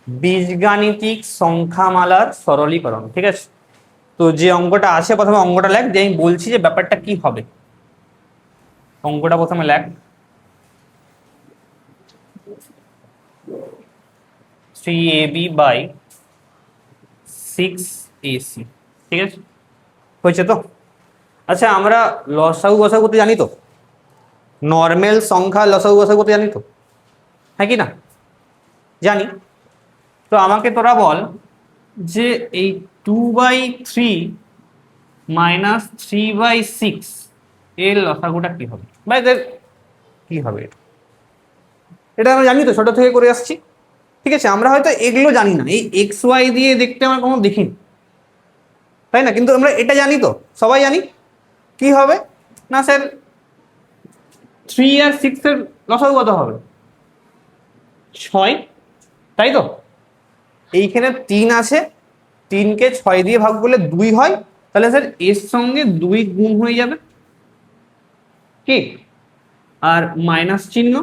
বীজগাণিতিক সংখ্যামালার সরলীকরণ। ঠিক আছে, তো যে অঙ্কটা আছে প্রথমে অঙ্কটা লেখ, যে আমি বলছি যে ব্যাপারটা কি হবে। অঙ্কটা প্রথমে লেখ। 3ab by 6ac। ঠিক আছে, হয়েছে তো? আচ্ছা, আমরা লসাগু গসাগু করতে জানি তো? নর্মাল সংখ্যা লসাগু গসাগু করতে জানি তো? হ্যাঁ কি না? জানি। তো আমাকে তোরা বল যে এই 2/3 - 3/6 এর লসাগুটা কি হবে, বা এদের কি হবে? এটা আমরা জানি তো, ছোট থেকে করে আসছি। ঠিক আছে, আমরা হয়তো এগুলো জানি না, এই এক্স ওয়াই দিয়ে দেখতে আমরা কোনো দেখিনি, তাই না? কিন্তু আমরা এটা জানি তো, সবাই জানি কি হবে না স্যার। 3 আর 6 এর লসাগু কত হবে? 6, তাই তো? এইখানে 3 আছে, 3কে 6 দিয়ে ভাগ করলে 2 হয়, তাহলে স্যার এর সঙ্গে 2 গুণ হয়ে যাবে কি, আর মাইনাস চিহ্ন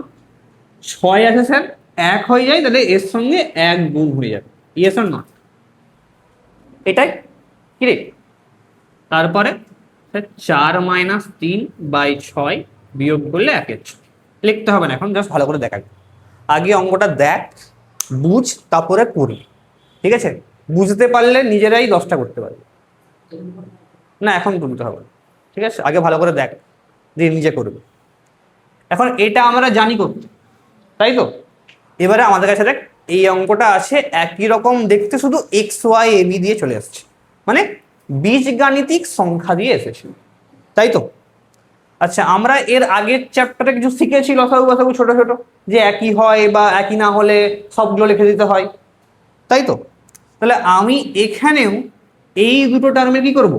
6 আছে স্যার, 1 হয়ে যায়, তাহলে এর সঙ্গে 1 গুণ হয়ে যাবে। Yes or not? এটাই কি রে? তারপরে 4 - 3/6 বিয়োগ করলে 1/6। লিখতে হবে না এখন, জাস্ট ভালো করে দেখা। আগে অঙ্কটা দেখ, বুঝ, তারপরে করবি। ঠিক আছে, বুঝতে পারলে নিজেরাই 10টা করতে পারবে। না, এখন তুলতে হবে। ঠিক আছে, আগে ভালো করে দেখ, দিয়ে নিজে করবে। এখন এটা আমরা জানি করতে, তাই তো? এবারে আমাদের কাছে দেখ, এই অঙ্কটা আছে একই রকম দেখতে, শুধু এক্স ওয়াই এ বি দিয়ে চলে আসছে, মানে বীজগাণিতিক সংখ্যা দিয়ে এসেছে, তাই তো? আচ্ছা, আমরা এর আগের চ্যাপ্টারে কিছু শিখেছি লসাগু গসাগু ছোট ছোট, যে একই হয় বা একই না হলে সবগুলো লিখে দিতে হয়, তাই তো? তাহলে আমি এখানেও এই দুটো টার্মের কি করব,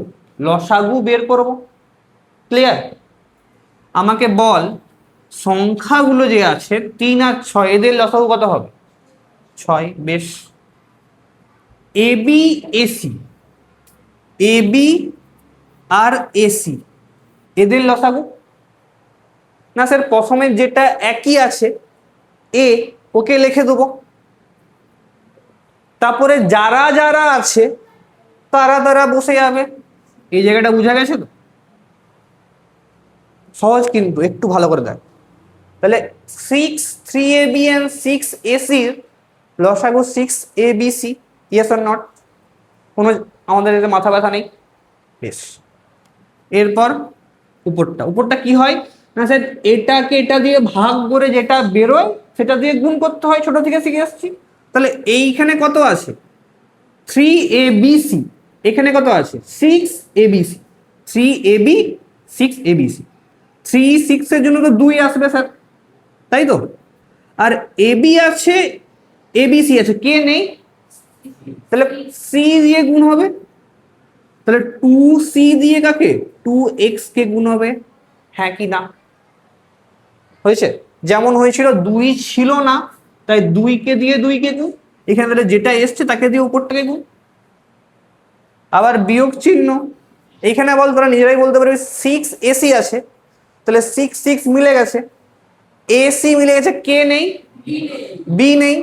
লসাগু বের করব। ক্লিয়ার? আমাকে বল সংখ্যাগুলো যে আছে 3 আর 6, এদের লসাগু কত হবে? 6। বেশ। এবি এসি, এবি আর এসি এদের লসাগু না স্যার, প্রথমে যেটা একই আছে এ, ওকে লিখে দেবো, তারপরে যারা যারা আছে তারা তারা বসে যাবে। এই জায়গাটা বুঝা গেছে তো? সহজ, কিন্তু একটু ভালো করে দেখ। তাহলে 3ab and 6ac লসাগু 6abc। Yes or not? কোনো আমাদের এতে মাথা ব্যথা নেই। বেশ। এরপর উপরটা, উপরটা কি হয় না স্যার, এটাকে এটা দিয়ে ভাগ করে যেটা বেরোয় সেটা দিয়ে গুণ করতে হয়, ছোট থেকে শিখে আসছি। তাহলে এইখানে কত আছে? 3abc। এখানে কত আছে? 6abc। 3ab 6abc। 3 6 এর জন্য তো 2 আসবে স্যার, তাই তো? আর এবি আছে, এবিসি আছে, কে নেই, তাহলে সি দিয়ে গুণ হবে। তাহলে 2c দিয়ে কাকে? 2x কে গুণ হবে। হ্যাঁ কি না? হয়েছে? যেমন হয়েছিল 2 ছিল না, তাই 2 কে দিয়ে 2 কে গুণ, এখানে তাহলে যেটা এসছে তাকে দিয়ে উপরটাকে গুণ। আবার বিয়োগ চিহ্ন, এইখানে বল তোরা নিজেরাই বলতে পারবি 6ac আছে, তাহলে 6 6 মিলে গেছে, এসি মিলে গেছে, কে নেই, বি নেই,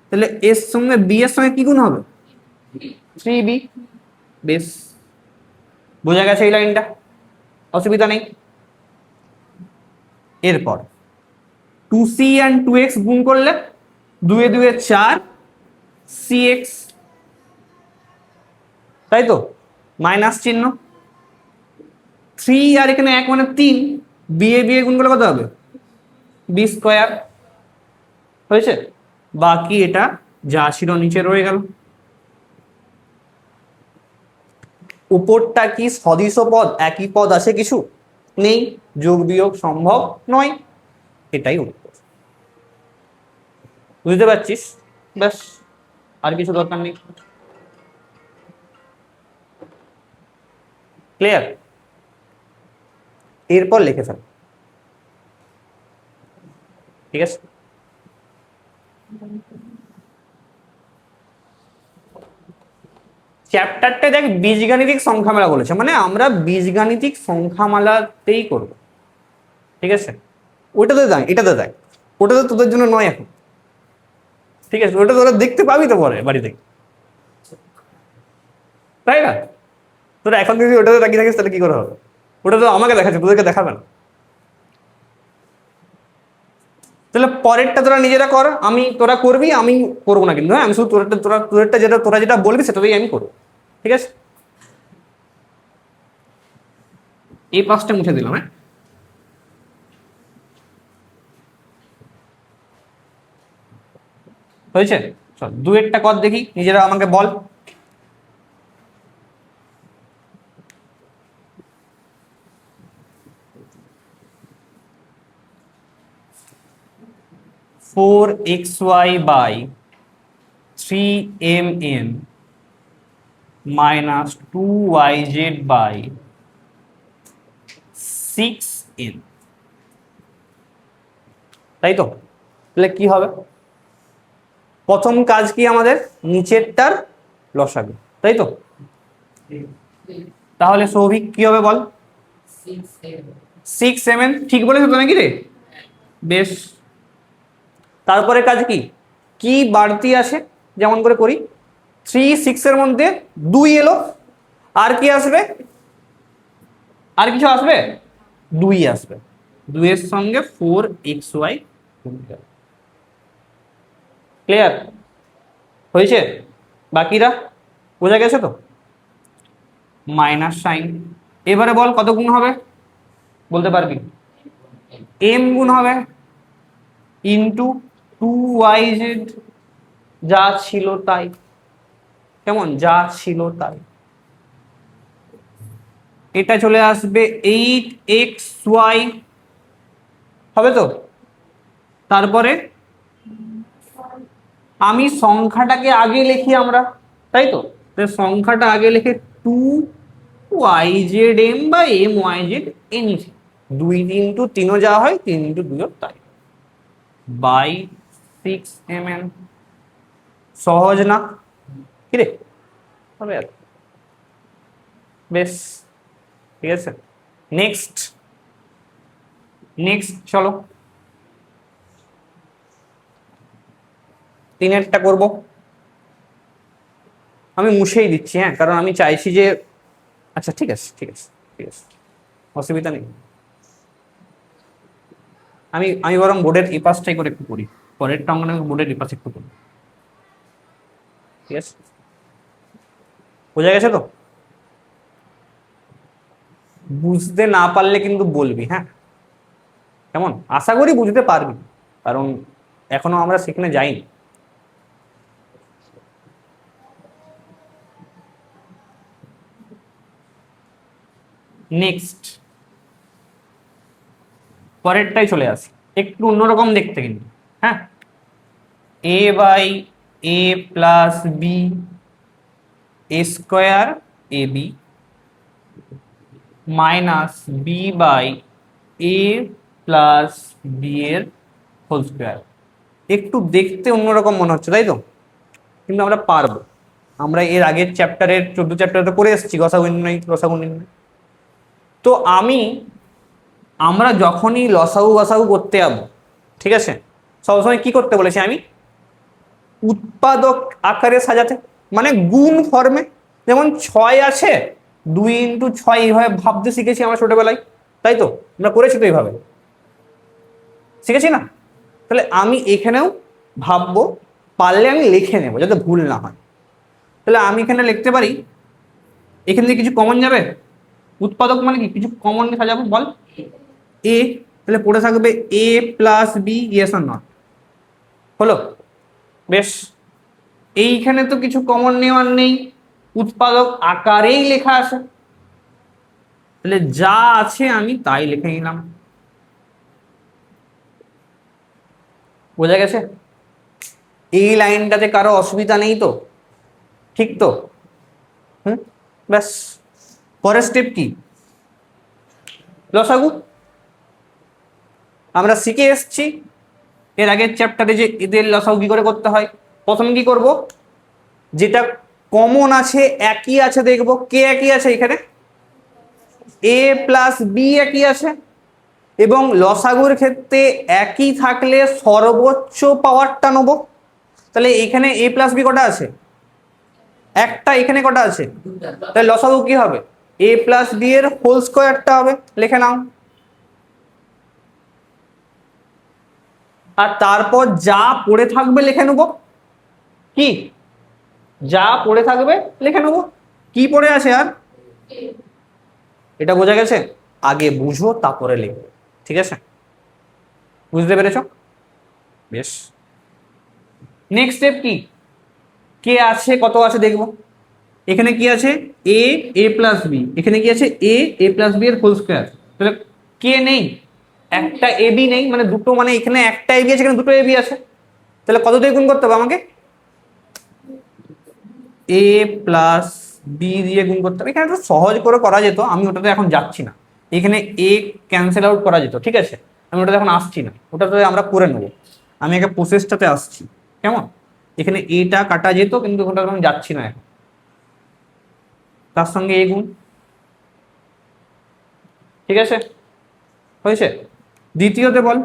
তাহলে এর সঙ্গে বি এর সঙ্গে কি গুণ হবে? 3b। বেশ, বোঝা গেছে এই লাইনটা? অসুবিধা নেই। এরপর 2c and 2x গুণ করলে 2 এ 2 এ 4 cx, তাই তো? মাইনাস চিহ্ন 3 আর এখানে 1 মানে 3, বি এ গুণ করলে কত হবে? B square. হয়েছে? বাকি এটা যা ছিল নিচে রয়ে গেল। উপরটা কি সদিশ পদ, একই পদ আছে কিছু নেই, যোগ বিয়োগ সম্ভব নয়, এটাই উত্তর। বুঝতে পারছিস? ব্যাস, আর কিছু দরকার নেই। ক্লিয়ার? এরপর লিখে ফেল। ঠিক আছে, চ্যাপ্টারটা দেখ বীজগাণিতিক সংখ্যামালা বলেছে, মানে আমরা বীজগাণিতিক সংখ্যামালাতেই করব। ঠিক আছে, ওইটাতে দেখ, এটাতে দেখ, ওটা তো তোদের জন্য নয় এখন। ঠিক আছে, ওটা তোরা দেখতে পাবি তো পরে বাড়ি থেকে, তাই না? তোরা এখন যদি ওটাতে তাকিয়ে থাকিস তাহলে কি করে হবে? ওটা তো আমাকে দেখাচ্ছে, তোদেরকে দেখাবে না। তাহলে পরেরটা তোরা নিজেরা কর, তোরা করবি, আমি করবো না কিন্তু, হ্যাঁ আমি শুধু তোরা যেটা বলবি সেটাই আমি করবো, ঠিক আছে? এই পাঁচটা মুছে দিলাম, হ্যাঁ। হয়েছে? চল দুয়েরটা কর দেখি, নিজেরা আমাকে বল। 4xy/3mn minus 2yz/6n, তাই তো? তাহলে কি হবে? প্রথম কাজ কি আমাদের? নিচেরটার লসাগু, তাই তো? তাহলে সৌভিক কি হবে বল? 6m, ঠিক বলেছো তো নাকি রে? বেশ, তারপরে কাজ কি? কি বাড়তি আসে, যেমন করে করি, 3 6 এর মধ্যে 2 এলো, আর কি আসবে? আর কিছু আসবে? 2 আসবে, 2 এর সঙ্গে 4xy, ক্লিয়ার হয়েছে? বাকিরা বোঝা গেছে তো? মাইনাস সাইন, এবারে বল কত গুণ হবে, বলতে পারবি? m গুণ হবে ইন্টু 2yz, যা ছিল তাই, কেমন? যা ছিল তাই। এটা চলে আসবে 8xy, হবে তো? তারপরে আমি সংখ্যাটাকে আগে লিখি আমরা, তাই তো? সংখ্যাটা আগে লিখে 2yzm বা myz এনিথিং, 2 ইন্টু 3 যা হয়, 3 ইন্টু 2 তাই, বাই 6mn। সহজ না কিরে? হবে আর, বেশ, ঠিক আছে। নেক্সট চলো, 3-এরটা করব। আমি মুছেই দিচ্ছি, হ্যাঁ, কারণ আমি চাইছি যে, আচ্ছা ঠিক আছে, অসুবিধা নেই। আমি বরং বোর্ডের এই পাশটাই করে একটু করি, পরেরটা অঙ্গনে আমি বোর্ডের এই পাশে একটু করি, ঠিক আছে? বোঝা গেছে তো? বুঝতে না পারলে কিন্তু বলবি, হ্যাঁ, কেমন? আশা করি বুঝতে পারবি, কারণ এখনো আমরা সেখানে যাইনি। নেক্সট, পরেরটাই চলে আসি, একটু অন্যরকম দেখতে কিন্তু, হ্যাঁ। a/a+b² মাইনাস b/a+b এর হোল স্কোয়ার। একটু দেখতে অন্যরকম মনে হচ্ছে, তাই তো? কিন্তু আমরা পারবো, আমরা এর আগের চ্যাপ্টারের 14 চ্যাপ্টারে করে এসেছি গসাগু নির্ণয়। তো আমরা যখনই লসাগু গসাগু করতে যাবো, ঠিক আছে, সবসময় কি করতে বলেছি আমি? উৎপাদক আকারে সাজাতে, মানে গুণ ফর্মে। যেমন 6 আছে, 2 ইন্টু 6 এইভাবে ভাবতে শিখেছি আমরা ছোটবেলায়, তাই তো? আমরা করেছি তো এইভাবে, শিখেছি না? তাহলে আমি এখানেও ভাববো, পারলে আমি লিখে নেবো যাতে ভুল না হয়। তাহলে আমি এখানে লিখতে পারি, এখান থেকে কিছু কমন যাবে, উৎপাদক মানে কি, কিছু কমন সাজাবো, বল এ, তাহলে পড়ে থাকবে a+b, ইয়েস আর নট, হলো? বেশ, এইখানে তো কিছু কমন নেওয়ার নেই, উৎপাদক আকারেই লেখা আছে, তাহলে যা আছে আমি তাই লিখে নিলাম। বোঝা গেছে? এই লাইনটাতে কারো অসুবিধা নেই তো? ঠিক তো? ব্যাস, পরের স্টেপ কি? লসাগু। আমরা শিখে এসছি এর আগের চ্যাপ্টারে যে এদের লসাগু কি করে করতে হয়। প্রথমে কি করব, যেটা কমন আছে, একই আছে, দেখবো কে একই আছে, এখানে a+b একই আছে, এবং লসাগুর ক্ষেত্রে একই থাকলে সর্বোচ্চ পাওয়ারটা নেবো। তাহলে এখানে এ প্লাস বি কটা আছে? একটা। এখানে কটা আছে? তাহলে লসাগু কি হবে? এ প্লাস বি এর হোল স্কোয়ারটা হবে, লিখে নাও। আর তারপর যা পড়ে থাকবে লিখে নেবো। কি যা পড়ে থাকবে লিখে নেবো। কি পড়ে আছে আর? এটা বোঝা গেছে? আগে বুঝো তারপরে লিখবে, ঠিক আছে? বুঝতে পেরেছো? বেশ। নেক্সট স্টেপ কি? কে আছে কত আছে দেখবো। এখানে কি আছে? এ, এ প্লাস বি। এখানে কি আছে? এ, এ প্লাস বি এর হোল স্কোয়ার। তাহলে কে নেই? একটা এ বি নেই, মানে দুটো, মানে এখানে একটা এ বি আছে, এখানে দুটো এ বি আছে। তাহলে কত দিয়ে গুণ করতে হবে আমাকে? এ প্লাস বি দিয়ে গুণ করতে হবে। এখানে একটু সহজ করে করা যেত, আমি ওটাতে এখন যাচ্ছি না। এখানে এ ক্যান্সেল আউট করা যেত, ঠিক আছে? আমি ওটাতে এখন আসছি না, ওটাতে আমরা করে নেবো। আমি একটা প্রসেসটাতে আসছি, কেমন? এখানে এটা কাটা যেত, কিন্তু ওটা আমি যাচ্ছি না এখন। তার সঙ্গে এ গুণ, ঠিক আছে? হয়েছে। দ্বিতীয়তে বল,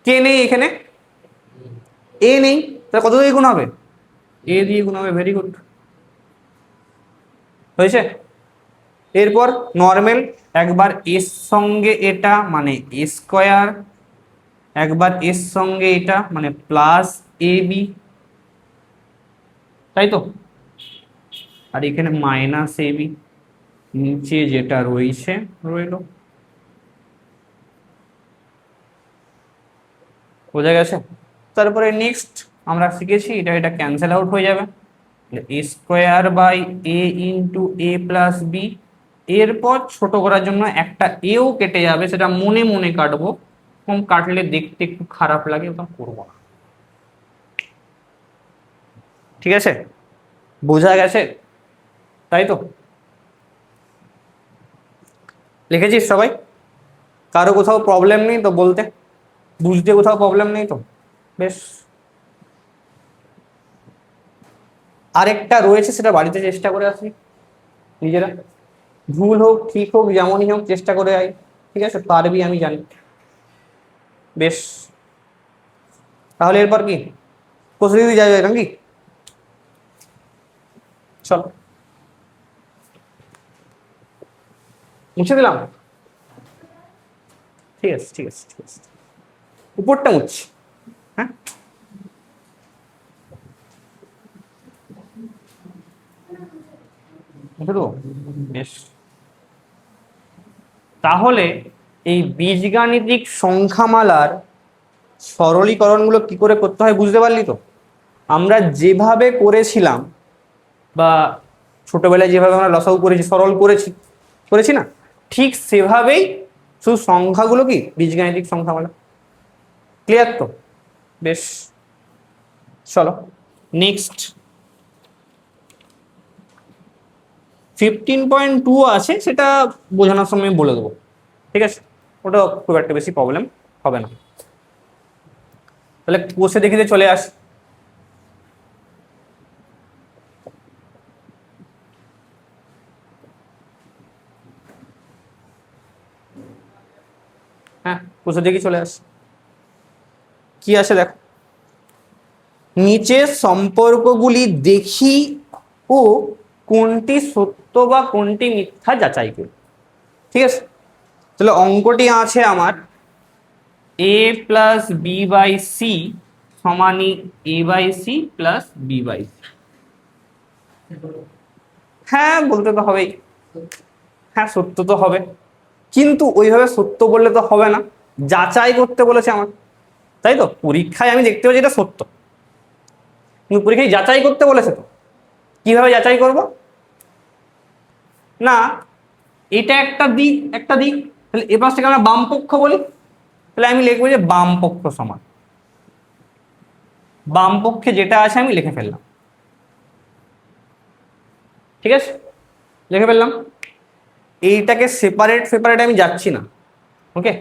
কে নেই এখানে? এ নেই, তাহলে কত দিয়ে গুণ হবে? এ দিয়ে গুণ হবে। ভেরি গুড, হয়েছে। এরপর নর্মাল, একবার এর সঙ্গে এটা মানে এ স্কোয়ার, একবার এর সঙ্গে এটা মানে প্লাস এ বি, তাই তো? আর এখানে মাইনাস এ বি, নিচে যেটা রয়েছে রইল। বোঝা গেছে? তারপরে নেক্সট আমরা শিখেছি এটা এটা ক্যান্সেল আউট হয়ে যাবে, a square by a into a plus b. এরপর ছোট করার জন্য একটা এও কেটে যাবে, সেটা মনে মনে কাটবো, কম কাটলে দেখতে একটু খারাপ লাগে, ওটা করবো না। ঠিক আছে? বোঝা গেছে? তাই তো? লিখেছিস সবাই? কারো কোথাও প্রবলেম নেই তো বলতে? বুঝতে কোথাও প্রবলেম নেই তো? বেশ। আরেকটা রয়েছে, সেটা বাড়িতে চেষ্টা করে আসি নিজেরা, ভুল হোক ঠিক হোক যেমনই হোক চেষ্টা করে আই, ঠিক আছে? পারবি আমি জানি। বেশ, তাহলে এরপর কি কোথায় দিদি যাবে নাকি? চল, মুছে দিলাম। ঠিক আছে, ঠিক আছে, ঠিক আছে। উপরটা মুছছি, হ্যাঁ। মুছে দেবো? বেশ। তাহলে এই বীজগাণিতিক সংখ্যামালার সরলীকরণগুলো কি করে করতে হয় বুঝতে পারলি তো? আমরা যেভাবে করেছিলাম, বা ছোটবেলায় যেভাবে আমরা লসাগু করেছি, সরল করেছি, করেছি না, ঠিক সেভাবেই শুধু সংখ্যাগুলো কি বীজগাণিতিক সংখ্যামালা। ক্লিয়ার তো? বেশ, চলো নেক্সট। 15.2 আছে, সেটা বোঝানোর সময় বলে দেবো, ঠিক আছে? ওটা খুব একটা বেশি প্রবলেম হবে না। তাহলে কোষে দেখে চলে আস। হ্যাঁ, কোষে দেখে চলে আস। কি আছে দেখো, নিচের সম্পর্কগুলি দেখি ও কোনটি সত্য বা কোনটি মিথ্যা যাচাই করি। ঠিক আছে? তাহলে অঙ্কটি আছে আমার, a plus b by c সমানি a by c plus b by c. হ্যাঁ, বলতে তো হবেই। হ্যাঁ, সত্য তো হবে, কিন্তু ওইভাবে সত্য বললে তো হবে না, যাচাই করতে বলেছে আমার। তাই তো? পরীক্ষায় আমি দেখতে পাচ্ছি এটা সত্য, কিন্তু পরীক্ষায় যাচাই করতে বলেছে তো। কিভাবে যাচাই করব? না, এটা একটা দিক, একটা দিক, তাহলে এ পাশটাকে আমরা বাম পক্ষ বলি। তাহলে আমি লিখবো যে বাম পক্ষ সমান, বাম পক্ষে যেটা আছে আমি লিখে ফেললাম। ঠিক আছে, লিখে ফেললাম। এইটাকে সেপারেট সেপারেট আমি যাচ্ছি না, ওকে?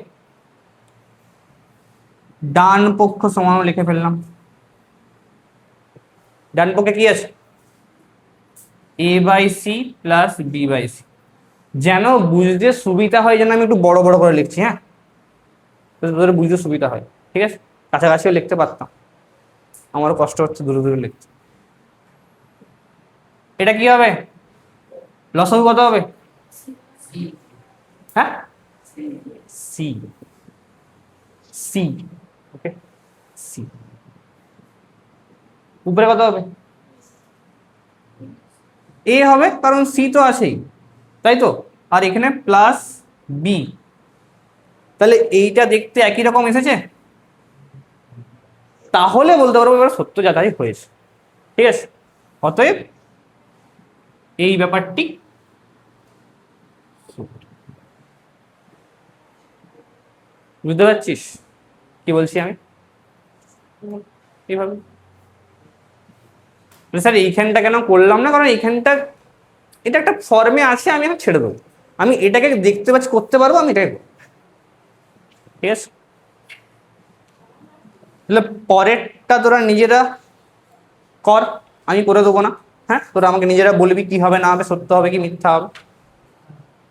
ডান পক্ষ সমানও লিখে ফেললাম। ডান পক্ষে কি আছে? A by c plus b by c. যেন বুঝতে সুবিধা হয়, যেন আমি একটু বড় বড় করে লিখছি, হ্যাঁ, তোদের বুঝতে সুবিধা হয়। ঠিক আছে, কাছাকাছিও লিখতে পারতাম। আমারও কষ্ট হচ্ছে দূরে দূরে লিখতে। এটা কি হবে? লসাগু কত হবে? হ্যাঁ, সি, সি, ওকে, সি। উপরে কত হবে? এ হবে, কারণ সি তো আছেই, তাই তো। আর এখানে প্লাস বি, তাহলে এইটা দেখতে একই রকম এসেছে, তাহলে বলতে পারবো এবার সত্য যাচাই হয়েছে। ঠিক আছে, অতএব এই ব্যাপারটি বুঝতে পারছিস কি বলছি আমি? এইভাবে স্যার এইখানটা কেন করলাম না, কারণ এইখানটা এটা একটা ফর্মে আছে, আমি এখন ছেড়ে দেবো। আমি এটাকে দেখতে পাচ্ছি, করতে পারবো, আমি এটাকে করবো। ঠিক আছে, তাহলে পরেরটা তোরা নিজেরা কর, আমি করে দেবো না। হ্যাঁ, তোরা আমাকে নিজেরা বলবি কি হবে না হবে, সত্য হবে কি মিথ্যা হবে।